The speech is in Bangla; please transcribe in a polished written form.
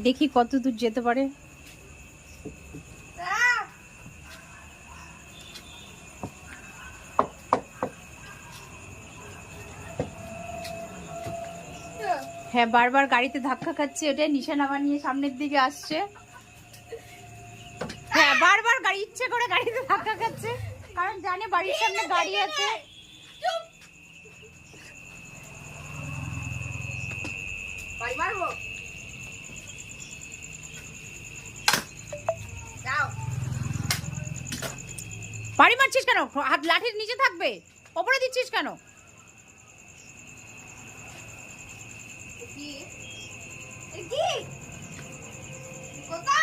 দেখি কত দূর যেতে পারে। হ্যাঁ, বারবার গাড়িতে ধাক্কা খাচ্ছে, ওটাই নিশানা বানিয়ে সামনের দিকে আসছে। হ্যাঁ, বারবার গাড়ি ইচ্ছে করে গাড়িতে ধাক্কা খাচ্ছে, কারণ জানে বাড়ির সামনে গাড়ি আছে। বাড়ি মারছিস কেন? হাত লাঠির নিচে থাকবে, ওপরে দিচ্ছিস কেন? কোথায়